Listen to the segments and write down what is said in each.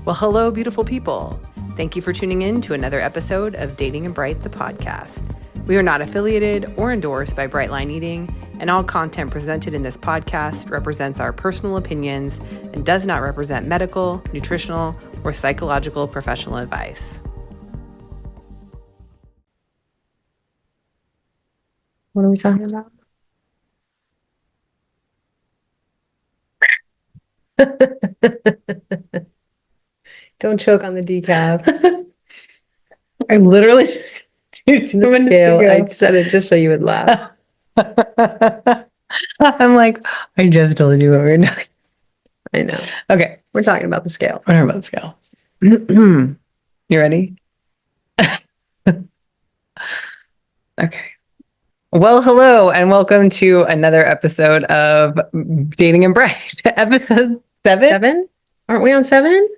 Well, hello, beautiful people. Thank you for tuning in to another episode of Dating and Bright, the podcast. We are not affiliated or endorsed by Brightline Eating, and all content presented in this podcast represents our personal opinions and does not represent medical, nutritional, or psychological professional advice. What are we talking about? Don't choke on the decaf. I literally just The scale. I said it just so you would laugh. I'm like, I just told you what we're doing. I know. Okay, We're talking about the scale. we're talking about the scale. You ready? Okay. Well, hello, and welcome to another episode of Dating and Bright, episode 7. 7? Aren't we on 7?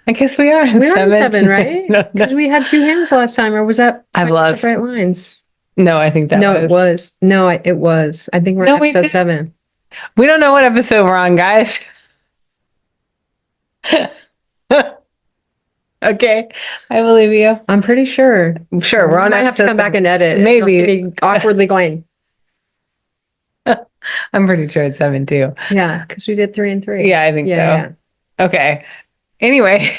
I guess we are. We're on 7, right? No, Because we had 2 hands last time, or was that I've lost. Bright Lines? No, I think that No, it was. No, it was. I think we're No, on we episode didn't. 7. We don't know what episode we're on, guys. Okay, I believe you. I'm pretty sure. Sure, we're on. I might have to come back and edit. Maybe. You'll see me awkwardly going, I'm pretty sure it's 7 too. yeah, because we did 3 and 3. Yeah, I think so. Yeah. Okay. Anyway,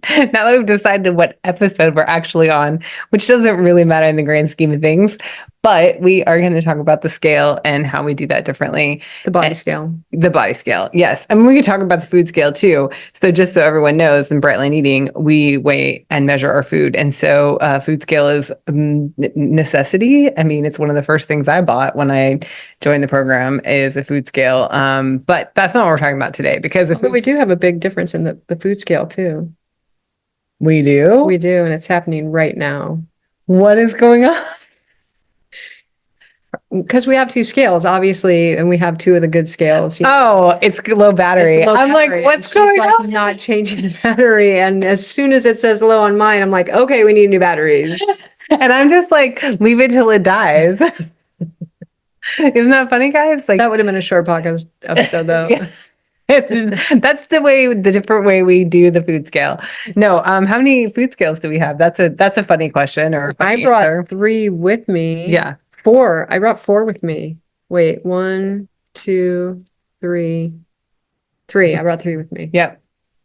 now that we've decided what episode we're actually on, which doesn't really matter in the grand scheme of things, but we are going to talk about the scale and how we do that differently. The body scale. The body scale, yes. And we can talk about the food scale too. So just so everyone knows, in Brightline Eating, we weigh and measure our food. And so food scale is a necessity. I mean, it's one of the first things I bought when I joined the program is a food scale. But that's not what we're talking about today, because if But we do have a big difference in the food scale too. we do, We do, and it's happening right now. what is going on? Because we have 2 scales, obviously, and we have 2 of the good scales. You know. Oh, it's low battery. It's low I'm battery, like, what's and she's going like on? not changing the battery. And as soon as it says low on mine, I'm like, okay, we need new batteries. And I'm just like, leave it till it dies. Isn't that funny, guys? Like, That would have been a short podcast episode, though. Yeah. That's the different way we do the food scale. No, how many food scales do we have? That's a funny question. Or I funny brought answer. 3 with me. Yeah. 4. I brought 4 with me. Wait, 1, 2, 3. 3. I brought 3 with me. Yep.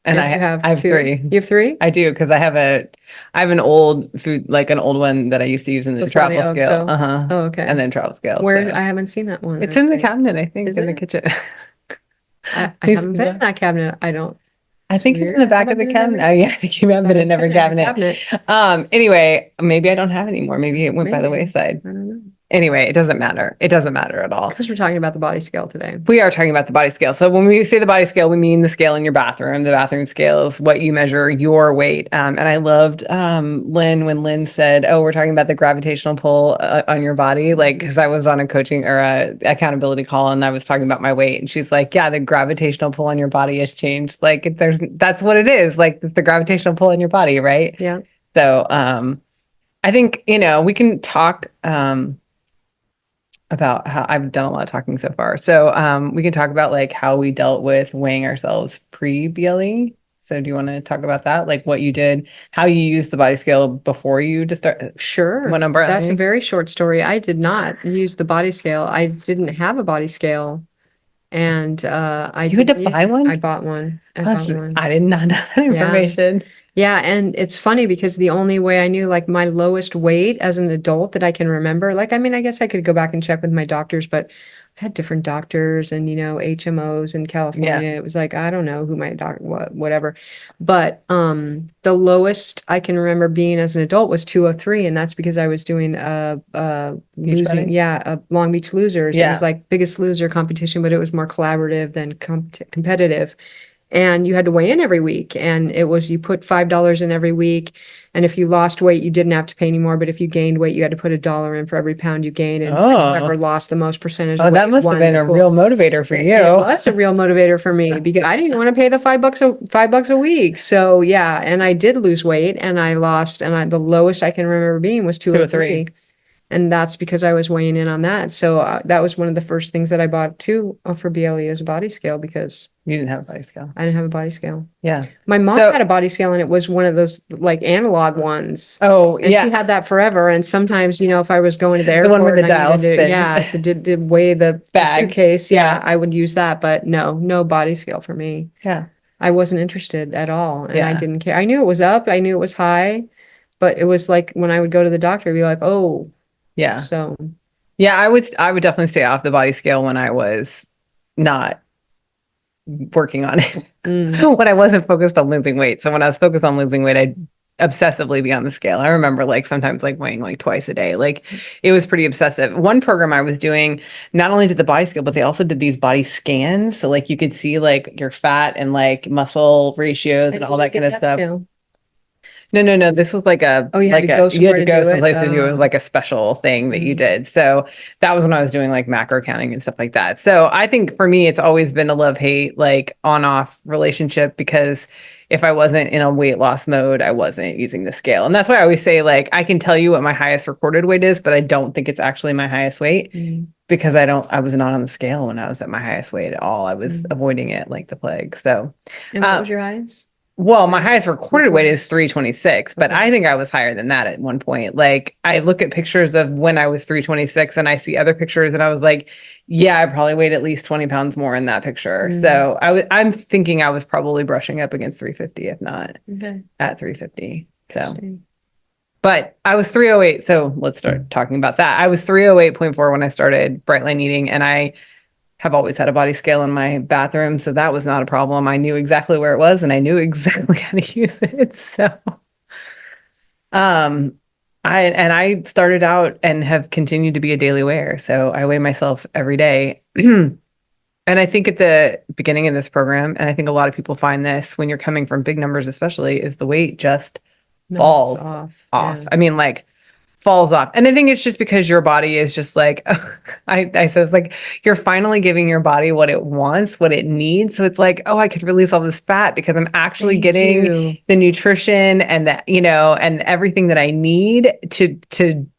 And You I have 2. 3. You have 3? I do, because I have an old food, like an old one that I used to use in the Before the travel scale. Oxo? Uh-huh. Oh, okay. And then travel scale. Where? so. I haven't seen that one. It's I in the think. cabinet, I think, Is in the it? kitchen. I Please haven't do been that. in that cabinet. I don't. I think it's in weird. the back Have of I the been in cabinet. Oh yeah, I think you have it in every cabinet. Anyway, maybe I don't have it anymore. Maybe it went by the Maybe. wayside. I don't know. Anyway, it doesn't matter. It doesn't matter at all. Because we're talking about the body scale today. We are talking about the body scale. So when we say the body scale, we mean the scale in your bathroom. The bathroom scale is what you measure your weight. And I loved Lynn when Lynn said, "Oh, we're talking about the gravitational pull on your body." Like, because I was on a coaching or a accountability call and I was talking about my weight, and she's like, "Yeah, the gravitational pull on your body has changed. Like, that's what it is. Like, it's the gravitational pull on your body, right?" Yeah. So I think we can talk. About how I've done a lot of talking so far. So we can talk about like how we dealt with weighing ourselves pre-BLE. So do you want to talk about that? Like what you did, how you used the body scale before you just start? Sure. What number? That's a very short story. I did not use the body scale. I didn't have a body scale. And I You had to didn't buy use- one? I bought one. I did not know that information. Yeah, and it's funny because the only way I knew like my lowest weight as an adult that I can remember, like I mean, I guess I could go back and check with my doctors, but I had different doctors and HMOs in California. Yeah. It was like I don't know who my whatever. But the lowest I can remember being as an adult was 203, and that's because I was doing losing, Long Beach Losers. It Yeah. was like Biggest Loser competition, but it was more collaborative than competitive. And you had to weigh in every week, and it was you put $5 in every week, and if you lost weight you didn't have to pay anymore, but if you gained weight you had to put $1 in for every pound you gained, and whoever lost the most percentage Oh, of that weight must have won been the a pool. real motivator for you. It was a real motivator for me because I didn't want to pay the $5 a week. So yeah, and I did lose weight, and I lost, and the lowest I can remember being was 203. And that's because I was weighing in on that. So that was one of the first things that I bought too for BLE as a body scale because You didn't have a body scale. I didn't have a body scale. Yeah. My mom So- had a body scale and it was one of those like analog ones. Oh, And she yeah. had that forever. And sometimes, if I was going to the The airport one where the and I dials needed spin. to weigh the Bag. suitcase, Yeah. I would use that. But no body scale for me. Yeah. I wasn't interested at all. And I Yeah. didn't care. I knew it was up. I knew it was high. But it was like when I would go to the doctor, it'd be like, oh, Yeah. so. Yeah, I would definitely stay off the body scale when I was not working on it. When I wasn't focused on losing weight. So when I was focused on losing weight, I'd obsessively be on the scale. I remember like sometimes like weighing like twice a day. Like it was pretty obsessive. One program I was doing, not only did the body scale, but they also did these body scans. So like you could see like your fat and like muscle ratios and all that kind of stuff. No. This was like a Oh, you had like to go you had somewhere to to go do it? someplace to do it. It was Oh. like a special thing that you Mhm. did. So that was when I was doing like macro counting and stuff like that. So I think for me, it's always been a love-hate, like on-off relationship because if I wasn't in a weight loss mode, I wasn't using the scale. And that's why I always say like I can tell you what my highest recorded weight is, but I don't think it's actually my highest weight because I was not on the scale when I was at my highest weight at all. I was avoiding it like the plague. So And what was your highest? well, my highest recorded weight is 326, but Okay. I think I was higher than that at one point. Like I look at pictures of when I was 326 and I see other pictures and I was like, yeah, I probably weighed at least 20 pounds more in that picture. So I'm thinking I was probably brushing up against 350, if not Okay. at 350. So, Interesting. but I was 308. So let's start talking about that. I was 308.4 when I started Bright Line Eating and I have always had a body scale in my bathroom, so that was not a problem. I knew exactly where it was and I knew exactly how to use it. So I started out and have continued to be a daily weigher. So I weigh myself every day. And I think at the beginning of this program, and I think a lot of people find this when you're coming from big numbers, especially, is the weight just falls Melts off. Yeah. I mean, like falls off. And I think it's just because your body is just like, I said, it's like you're finally giving your body what it wants, what it needs. So it's like, oh, I could release all this fat because I'm actually Thank getting you. the nutrition and the, and everything that I need to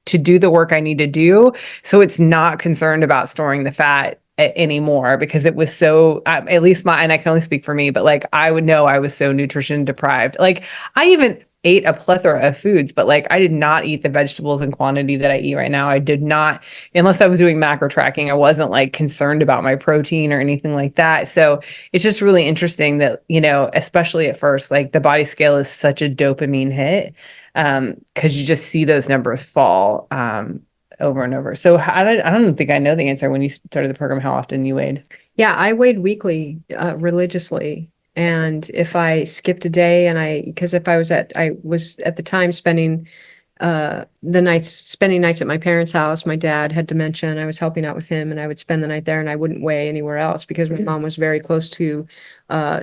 do the work I need to do. So it's not concerned about storing the fat anymore because it was so at least and I can only speak for me, but like I would know I was so nutrition deprived. Like I even ate a plethora of foods, but like I did not eat the vegetables in quantity that I eat right now. I did not, unless I was doing macro tracking, I wasn't like concerned about my protein or anything like that. So it's just really interesting that, especially at first, like the body scale is such a dopamine hit because you just see those numbers fall over and over. So I don't think I know the answer when you started the program, how often you weighed. Yeah, I weighed weekly, religiously. And if I skipped a day because I was at the time spending spending nights at my parents' house. My dad had dementia and I was helping out with him and I would spend the night there and I wouldn't weigh anywhere else because my mom was very close to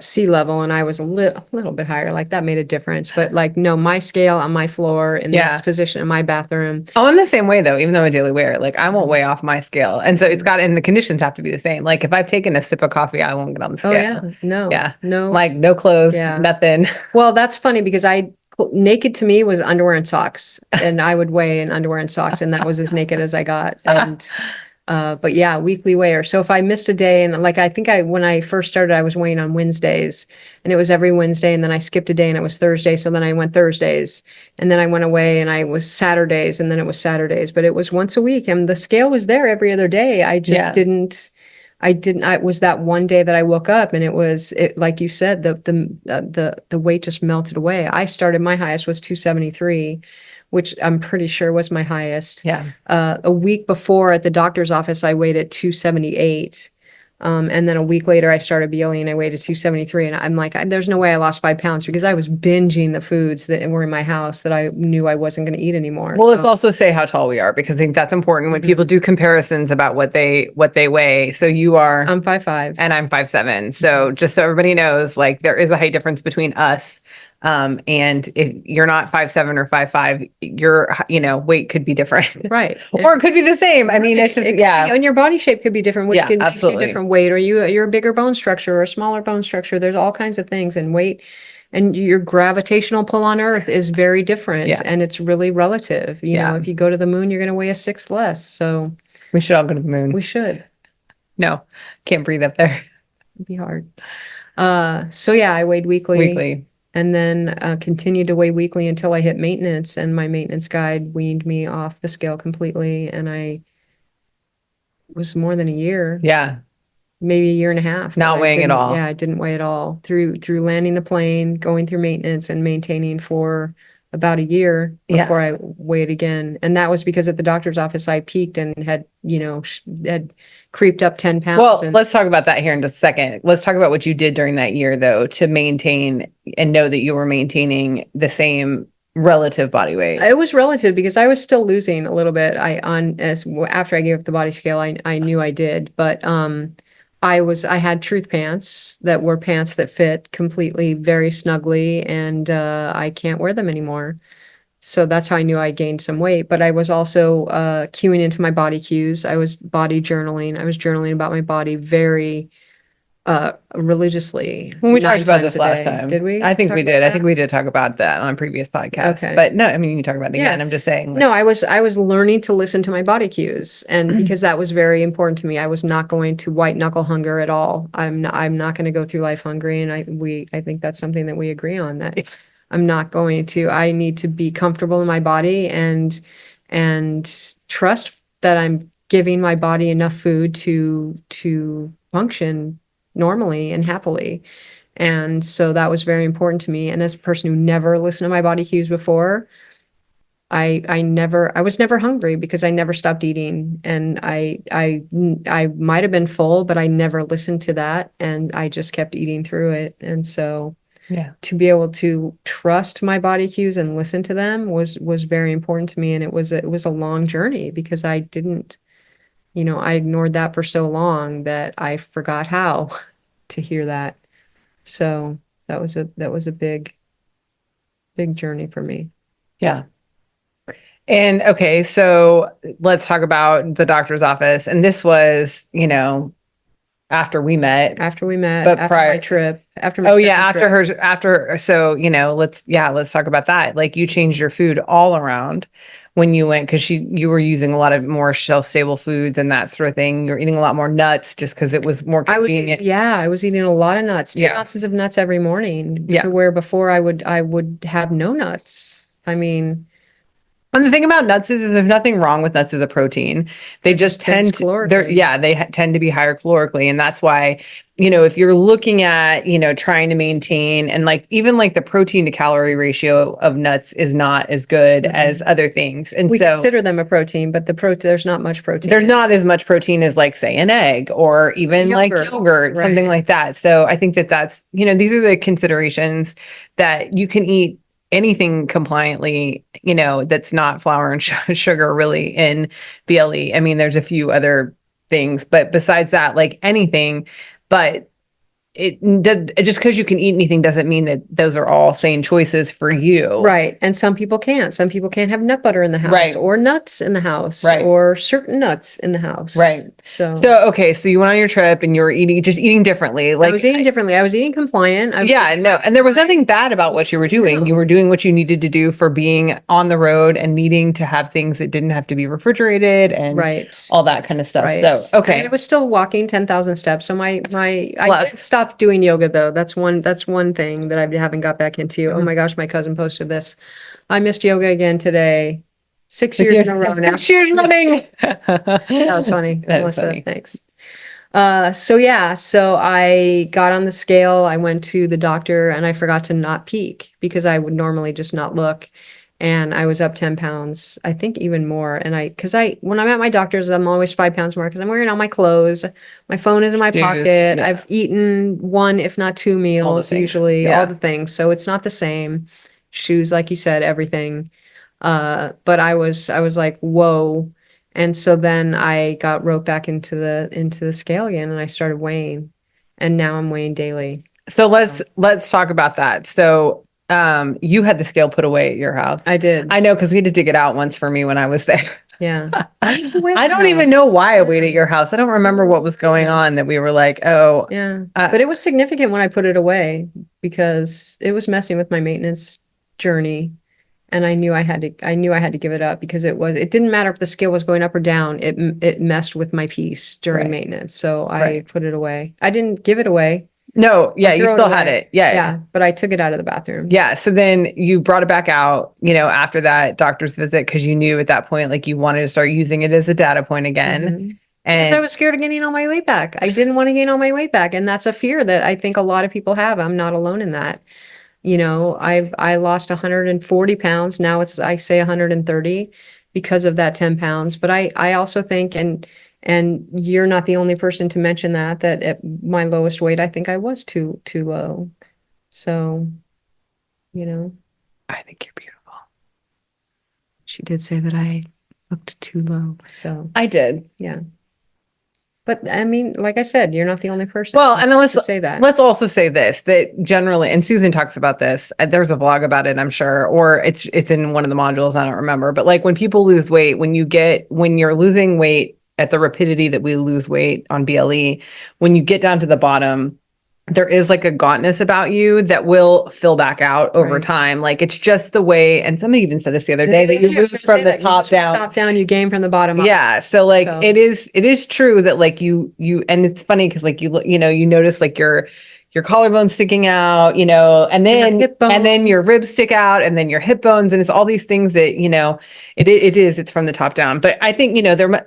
sea level and I was a little bit higher. Like that made a difference. But like, no, my scale on my floor in this position in my bathroom. Oh, I'm the same way though, even though I'm a daily wearer, like I won't weigh off my scale. And so and the conditions have to be the same. Like if I've taken a sip of coffee, I won't get on the scale. Oh yeah. No. Yeah. No. Like no clothes, nothing. Well, that's funny because naked to me was underwear and socks and I would weigh in underwear and socks and that was as naked as I got. And but yeah, weekly weigher. So if I missed a day and like I think when I first started I was weighing on Wednesdays and it was every Wednesday and then I skipped a day and it was Thursday, so then I went Thursdays and then I went away and I was Saturdays and then it was Saturdays, but it was once a week and the scale was there every other day. I just didn't. It was that one day that I woke up and it like you said, the weight just melted away. I started, my highest was 273, which I'm pretty sure was my highest. Yeah. A week before at the doctor's office, I weighed at 278. And then a week later, I started BLE and I weighed at 273. And I'm like, there's no way I lost 5 pounds because I was binging the foods that were in my house that I knew I wasn't going to eat anymore. Well, let's also say how tall we are because I think that's important when people do comparisons about what they weigh. So you are, I'm 5'5" and I'm 5'7". So just so everybody knows, like there is a height difference between us. And if you're not 5'7" or 5'5", your, weight could be different. Right. Or it could be the same. I mean, it's just, yeah. And your body shape could be different, which Yeah, can make you absolutely. different weight, or you're a bigger bone structure or a smaller bone structure. There's all kinds of things, and weight and your gravitational pull on Earth is very different, Yeah. and it's really relative. You know, Yeah. if you go to the moon, you're going to weigh a sixth less. So We should all go to the moon. we should. No, can't breathe up there. It'd be hard. So yeah, I weighed weekly. And then continued to weigh weekly until I hit maintenance, and my maintenance guide weaned me off the scale completely, and I was more than a year, Yeah. maybe a year and a half. Not that I weighing at didn't- all. Yeah, I didn't weigh at all through landing the plane, going through maintenance, and maintaining for about a year Yeah. before I weighed again. And that was because at the doctor's office I peaked and had, had creeped up 10 pounds. Well, and let's talk about that here in just a second. Let's talk about what you did during that year, though, to maintain and know that you were maintaining the same relative body weight. it was relative because I was still losing a little bit. After I gave up the body scale, I knew I did, but I had truth pants that were pants that fit completely very snugly, and I can't wear them anymore. So that's how I knew I gained some weight. But I was also cueing into my body cues. I was body journaling. I was journaling about my body very religiously. When we 9 talked about times this a last day. time. Did we? I think talk we about did. I that? think we did talk about that on a previous podcast. Okay. But no, I mean, you can talk about it again. Yeah. I'm just saying. No, I was learning to listen to my body cues, and because that was very important to me. I was not going to white knuckle hunger at all. I'm not going to go through life hungry, and I think that's something that we agree on, that I'm not going to. I need to be comfortable in my body and trust that I'm giving my body enough food to function normally and happily. And so that was very important to me. And as a person who never listened to my body cues before, I was never hungry because I never stopped eating, and I might have been full, but I never listened to that, and I just kept eating through it. And so Yeah. to be able to trust my body cues and listen to them was very important to me. And it was a long journey because I didn't, I ignored that for so long that I forgot how to hear that. So that was a big journey for me. Yeah. And okay, so let's talk about the doctor's office. And this was, after we met. After we met, But after prior- my trip, after my Oh yeah, second trip. so, let's talk about that. Like, you changed your food all around when you went, because you were using a lot of more shelf-stable foods and that sort of thing. You're eating a lot more nuts just because it was more I was convenient. eating a lot of nuts, 2 Yeah. ounces of nuts every morning, Yeah. to where before I would have no nuts. I mean, And the thing about nuts is there's nothing wrong with nuts as a protein. They just dense tend to, they're, calorically. yeah, they tend to be higher calorically. And that's why, if you're looking at, trying to maintain, and like, even like the protein to calorie ratio of nuts is not as good as other things. And we so consider them a protein, but there's not much protein. there's not as much protein as, like, say, an egg or even like Yogurt. yogurt, something Right. like that. So I think that's, these are the considerations that you can eat anything compliantly, that's not flour and sugar really in BLE. I mean, there's a few other things, but besides that, like anything, but just because you can eat anything doesn't mean that those are all sane choices for you. Right. And some people can't. Some people can't have nut butter in the house, Right. or nuts in the house, Right. or certain nuts in the house. Right. So Okay, so you went on your trip and you were eating differently. I Like, was eating differently. I was eating compliant. I was yeah, no, and there was nothing bad about what you were doing. No. You were doing what you needed to do for being on the road and needing to have things that didn't have to be refrigerated and right. all that kind of stuff. Right. So, okay. And I was still walking 10,000 steps. So I Plus. did stop doing yoga though. That's one thing that I haven't got back into. Oh my gosh, my cousin posted this. I missed yoga again today. 6 years in a row now. 6 years running. That was funny. That is Melissa, funny. thanks. So I got on the scale. I went to the doctor and I forgot to not peek because I would normally just not look. And I was up 10 pounds, I think even more. And when I'm at my doctor's, I'm always 5 pounds more because I'm wearing all my clothes. My phone is in my Shoes, pocket. yeah. I've eaten one, if not two meals, things, usually, yeah. all the things. So it's not the same. Shoes, like you said, everything. But I was like, whoa. And so then I got roped back into the scale again, and I started weighing, and now I'm weighing daily. So let's talk about that. So you had the scale put away at your house. I did. I know because we had to dig it out once for me when I was there. Yeah. I don't even know why I weighed at your house. I don't remember what was going on that we were like, oh, Yeah. But it was significant when I put it away because it was messing with my maintenance journey. And I knew I had to give it up because it didn't matter if the scale was going up or down. It messed with my peace during Right. maintenance. So I Right. put it away. I didn't give it away. no, yeah, you throw it still had away. it. Yeah. Yeah. But I took it out of the bathroom. Yeah. So then you brought it back out, after that doctor's visit because you knew at that point, like you wanted to start using it as a data point again. Mhm. Because I And was scared of gaining all my weight back. I didn't want to gain all my weight back. And that's a fear that I think a lot of people have. I'm not alone in that. I lost 140 pounds. Now I say 130 because of that 10 pounds. But I also think, and you're not the only person to mention that at my lowest weight, I think I was too low. So, I think you're beautiful. she did say that I looked too low. So, I did. yeah. But I mean, like I said, you're not the only person Well, and then to say that. let's also say this, that generally, and Susan talks about this, there's a vlog about it, I'm sure, or it's in one of the modules, I don't remember. But like when people lose weight, when you're losing weight at the rapidity that we lose weight on BLE, when you get down to the bottom, there is like a gauntness about you that will fill back out over Right. time. Like it's just the way, and somebody even said this the other day, that you Yeah, I was lose gonna say from the that. You top lose from the down. top down, you gain from the bottom up. Yeah. So like So- it is true that like you and it's funny because like you look, you notice like your collarbone sticking out, and then hip bone. and then your ribs stick out and then your hip bones, and it's all these things that, it's from the top down. But I think,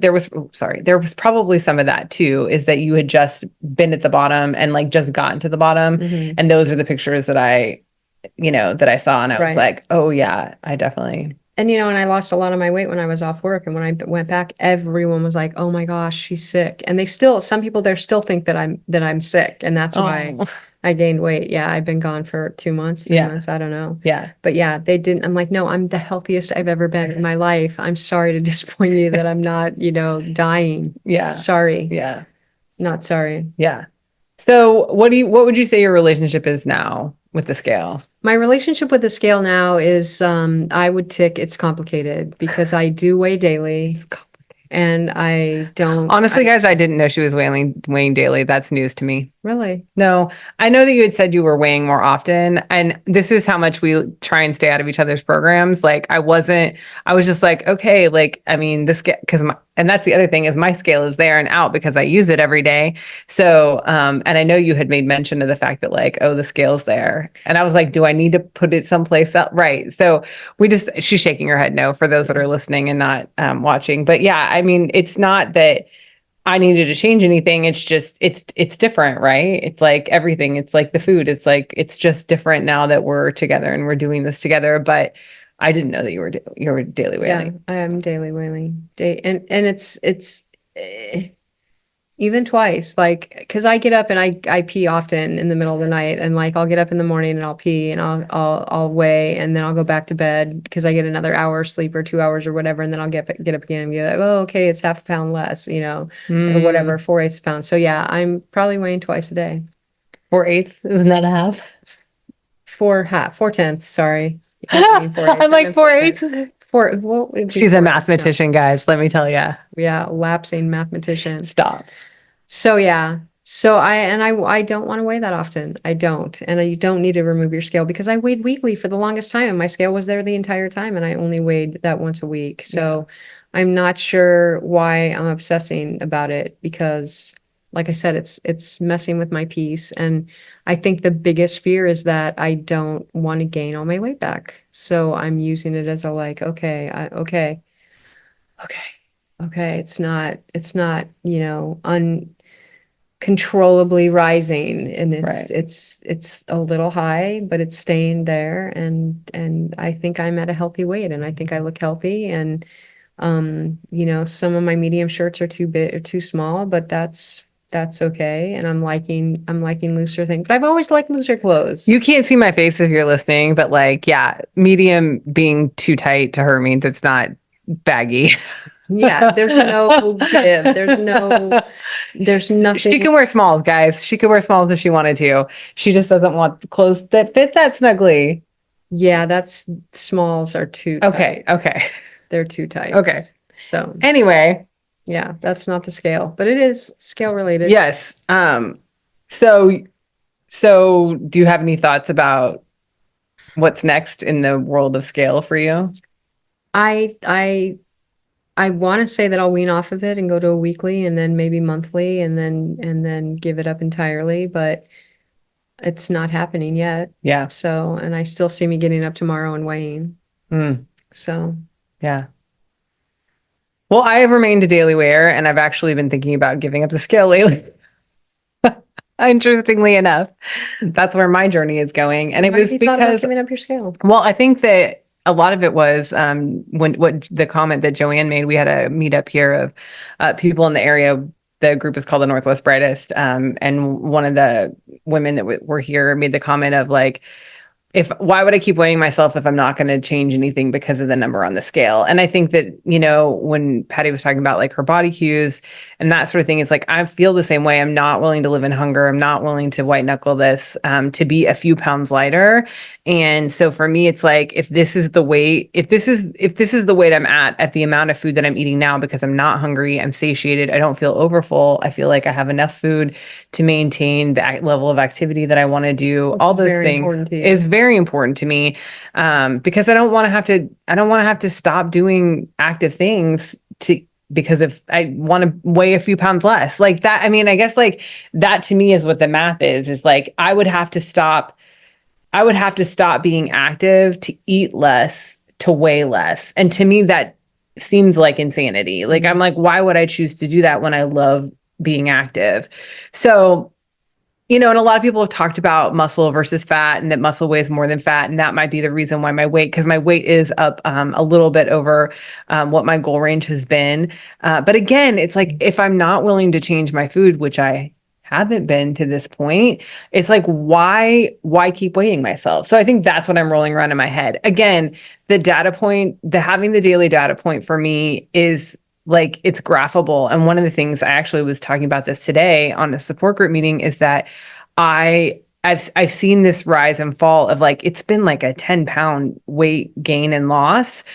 there was probably some of that too, is that you had just been at the bottom and like just gotten to the bottom. Mhm. And those are the pictures that I saw, and I was Right. like, oh yeah, I definitely. And and I lost a lot of my weight when I was off work. And when I went back, everyone was like, "Oh my gosh, she's sick." And some people there still think that I'm sick. And that's why Oh. I gained weight. Yeah, I've been gone for 2 months, 3 Yeah. months, I don't know. Yeah. But yeah, they didn't. I'm like, no, I'm the healthiest I've ever been in my life. I'm sorry to disappoint you that I'm not, dying. Yeah. Sorry. Yeah. Not sorry. Yeah. So what would you say your relationship is now with the scale? My relationship with the scale now is, I would tick, it's complicated because I do weigh daily and I don't. Honestly, guys, I didn't know she was weighing daily. That's news to me. Really? No, I know that you had said you were weighing more often, and this is how much we try and stay out of each other's programs. Like I was just like, okay, like, I mean, this because and that's the other thing is my scale is there and out because I use it every day. So, and I know you had made mention of the fact that like, oh, the scale's there. And I was like, do I need to put it someplace else? Right. So she's shaking her head no for those that are listening and not watching. But yeah, I mean, it's not that I needed to change anything. It's just, it's different, right? It's like everything. It's like the food. It's like, it's just different now that we're together and we're doing this together. But I didn't know that you were daily weighing. Yeah, I am daily whaling. And it's even twice, like, because I get up and I pee often in the middle of the night, and like I'll get up in the morning and I'll pee and I'll weigh, and then I'll go back to bed because I get another hour of sleep or 2 hours or whatever, and then I'll get up again and be like, oh, okay, it's half a pound less, or whatever, 4/8 pounds. So yeah, I'm probably weighing twice a day. 4/8, isn't that a half? 4/10. Sorry. I mean 4/8. I'm like 4/8. Well, it'd be She's a 4/8, no. mathematician, guys. Let me tell you. Yeah, lapsing mathematician. Stop. So yeah. So I don't want to weigh that often. I don't. And you don't need to remove your scale because I weighed weekly for the longest time and my scale was there the entire time and I only weighed that once a week. So I'm not sure why I'm obsessing about it because like I said, it's messing with my peace. And I think the biggest fear is that I don't want to gain all my weight back. So I'm using it as a like, okay, it's not, uncontrollably rising and Right. it's a little high, but it's staying there. And I think I'm at a healthy weight and I think I look healthy and, some of my medium shirts are too big or too small, but that's okay. And I'm liking looser things, but I've always liked looser clothes. You can't see my face if you're listening, but like, yeah, medium being too tight to her means it's not baggy. Yeah, there's no give. There's nothing. She can wear smalls, guys. She could wear smalls if she wanted to. She just doesn't want the clothes that fit that snugly. Yeah, that's smalls are too Okay. tight. Okay. They're too tight. Okay. So, Anyway, yeah, that's not the scale, but it is scale related. yes. So so do you have any thoughts about what's next in the world of scale for you? I I I want to say that I'll wean off of it and go to a weekly and then maybe monthly and then give it up entirely, but it's not happening yet. Yeah. So, and I still see me getting up tomorrow and weighing. Mm, So, yeah. Well, I have remained a daily wearer and I've actually been thinking about giving up the scale lately. Interestingly enough, that's where my journey is going. And it why have was you thought about because, giving up your scale? well, I think that a lot of it was when what the comment that Joanne made. We had a meetup here of people in the area. The group is called the Northwest Brightest, and one of the women that were here made the comment of like, if why would I keep weighing myself if I'm not going to change anything because of the number on the scale? And I think that, you know, when Patty was talking about like her body cues and that sort of thing, it's like I feel the same way. I'm not willing to live in hunger. I'm not willing to white knuckle this to be a few pounds lighter. And so for me, it's like if this is the weight, if this is the weight I'm at the amount of food that I'm eating now because I'm not hungry, I'm satiated, I don't feel overfull, I feel like I have enough food to maintain the level of activity that I want to do. Which All is those very things important to you. is very important to me because I don't want to have to stop doing active things to because if I want to weigh a few pounds less like that. I mean, I guess like that to me is what the math is like I would have to stop being active to eat less, to weigh less. And to me, that seems like insanity. Like, I'm like, why would I choose to do that when I love being active? So, you know, and a lot of people have talked about muscle versus fat and that muscle weighs more than fat. And that might be the reason why my weight, because my weight is up a little bit over what my goal range has been. But again, it's like if I'm not willing to change my food, which I haven't been to this point, it's like why keep weighing myself? So I think that's what I'm rolling around in my head. Again, the data point, the having the daily data point for me is like it's graphable. And one of the things I actually was talking about this today on the support group meeting is that I've seen this rise and fall of like it's been like a 10-pound weight gain and loss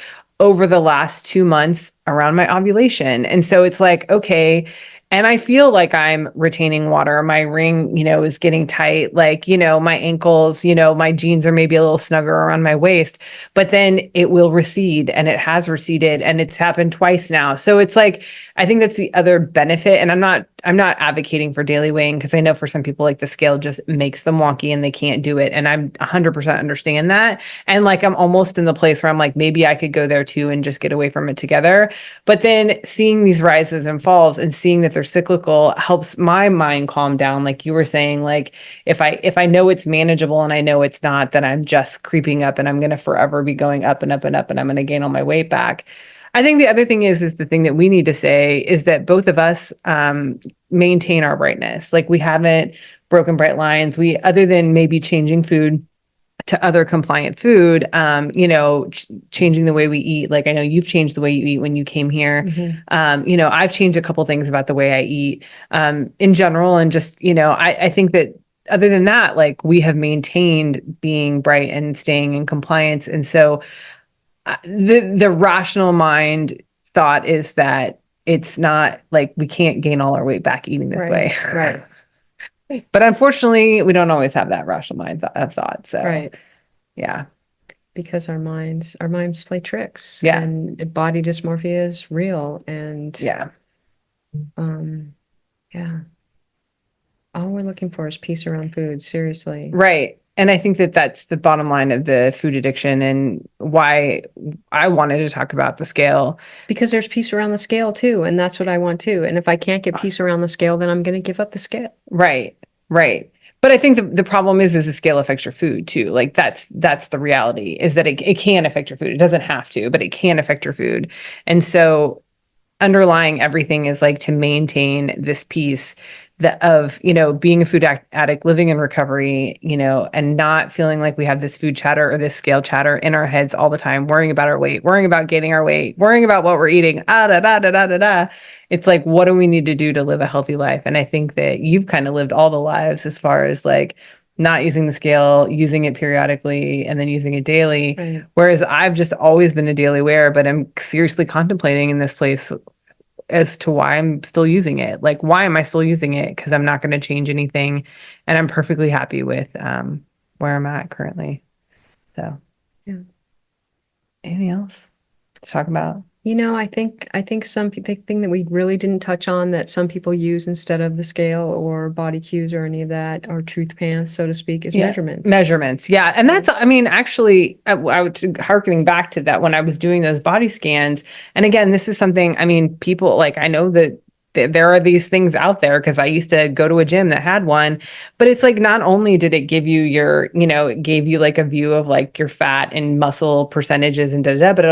over the last 2 months around my ovulation. And so it's like, okay, and I feel like I'm retaining water. My ring, you know, is getting tight. Like, you know, my ankles, you know, my jeans are maybe a little snugger around my waist, but then it will recede and it has receded and it's happened twice now. So it's like, I think that's the other benefit. And I'm not advocating for daily weighing because I know for some people like the scale just makes them wonky and they can't do it. And I'm 100% understand that. And like, I'm almost in the place where I'm like, maybe I could go there too and just get away from it together. But then seeing these rises and falls and seeing that they're cyclical helps my mind calm down. Like you were saying, like if I know it's manageable and I know it's not, then I'm just creeping up and I'm going to forever be going up and up and up and I'm going to gain all my weight back. I think the other thing is the thing that we need to say is that both of us maintain our brightness. Like we haven't broken bright lines. We, other than maybe changing food to other compliant food, you know, changing the way we eat. Like I know you've changed the way you eat when you came here. You know, I've changed a couple things about the way I eat in general. And just, you know, I think that other than that, like we have maintained being bright and staying in compliance. And so the rational mind thought is that it's not like we can't gain all our weight back eating this way. Right. But unfortunately, we don't always have that rational mind of thought. So, Right. yeah. Because our minds play tricks. Yeah. And body dysmorphia is real. And Yeah. Yeah. All we're looking for is peace around food, seriously. Right. And I think that that's the bottom line of the food addiction and why I wanted to talk about the scale. Because there's peace around the scale too, and that's what I want too. And if I can't get peace around the scale, then I'm going to give up the scale. Right. Right. But I think the problem is the scale affects your food too. Like that's the reality is that it can affect your food. It doesn't have to, but it can affect your food. And so underlying everything is like to maintain this piece of, you know, being a food addict, living in recovery, you know, and not feeling like we have this food chatter or this scale chatter in our heads all the time, worrying about our weight, worrying about gaining our weight, worrying about what we're eating. It's like, what do we need to do to live a healthy life? And I think that you've kind of lived all the lives as far as like not using the scale, using it periodically, and then using it daily. Right. Whereas I've just always been a daily wearer, but I'm seriously contemplating in this place as to why I'm still using it. Like, why am I still using it? Because I'm not going to change anything, and I'm perfectly happy with where I'm at currently. So, Yeah. anything else to talk about? I think the thing that we really didn't touch on that some people use instead of the scale or body cues or any of that, or truth pants, so to speak, is measurements. Measurements. Yeah. And that's, I mean, actually, I was harkening back to that when I was doing those body scans. And again, this is something, I mean, people like, I know that there are these things out there because I used to go to a gym that had one, but it's like, not only did it give you it gave you like a view of like your fat and muscle percentages and but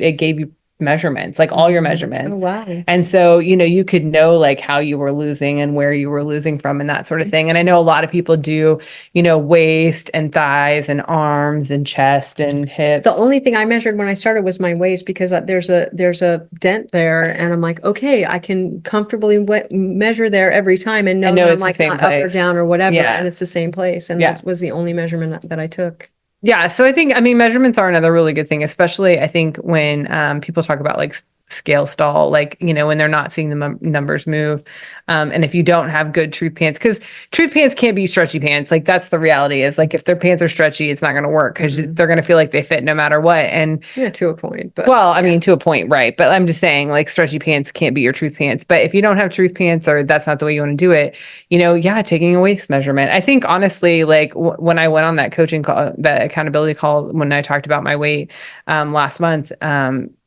it gave you measurements, like all your measurements. Oh, wow. And so, you could know like how you were losing and where you were losing from and that sort of thing. And I know a lot of people do, waist and thighs and arms and chest and hips. The only thing I measured when I started was my waist because there's a dent there, and I'm like, okay, I can comfortably measure there every time and know that I'm it's the like same not up or place. down or whatever, Yeah. and it's the same place. And Yeah. that was the only measurement that I took. Yeah. So I mean, measurements are another really good thing, especially I think when people talk about like scale stall, like, when they're not seeing the numbers move. And if you don't have good truth pants, because truth pants can't be stretchy pants. Like that's the reality is like, if their pants are stretchy, it's not going to work because they're going to feel like they fit no matter what. And Yeah, to a point, but well, I mean, to a point, right. But I'm just saying like stretchy pants can't be your truth pants. But if you don't have truth pants or that's not the way you want to do it, taking a waist measurement. I think honestly, like when I went on that coaching call, that accountability call, when I talked about my weight last month,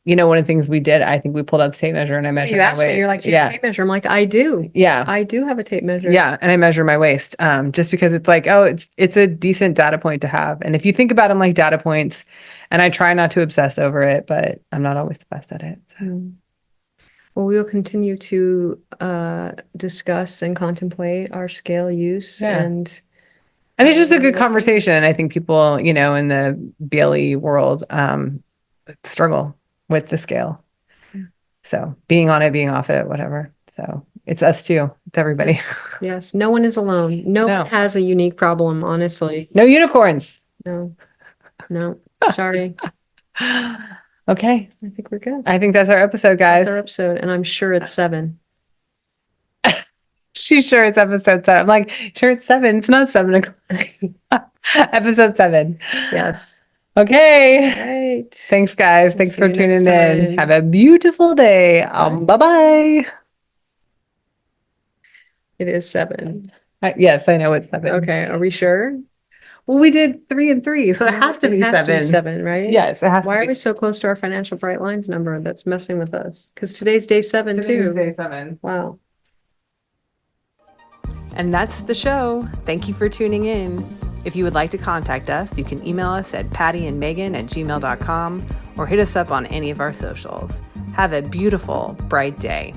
one of the things we did, I think we pulled out the tape measure and I measured you my asked me, weight. you're like, do you have a tape measure? I'm like, I do. Yeah. I do have a tape measure. Yeah. And I measure my waist just because it's like, oh, it's a decent data point to have. And if you think about them like data points, and I try not to obsess over it, but I'm not always the best at it. So. Well, we will continue to discuss and contemplate our scale use. Yeah. And it's just a good conversation. I think people, in the BLE world struggle with the scale. So being on it, being off it, whatever. So it's us too. It's everybody. Yes. No one is alone. No one has a unique problem, honestly. No unicorns. No. Sorry. Okay. I think we're good. I think that's our episode, guys. That's our episode, and I'm sure it's 7. She's sure it's episode 7. I'm like, sure it's 7. It's not 7 o'clock. Episode 7. Yes. Okay. Right. Thanks, guys. We'll Thanks see for you tuning next in. time. Have a beautiful day. Bye-bye. It is 7. Yes, I know it's 7. Okay. Are we sure? Well, we did 3 and 3, so it has to be 7. 7, right? Yes, it has Why to are be. we so close to our financial bright lines number? That's messing with us. Because today's day 7 too. Day 7. Wow. And that's the show. Thank you for tuning in. If you would like to contact us, you can email us at pattyandmegan@gmail.com or hit us up on any of our socials. Have a beautiful, bright day.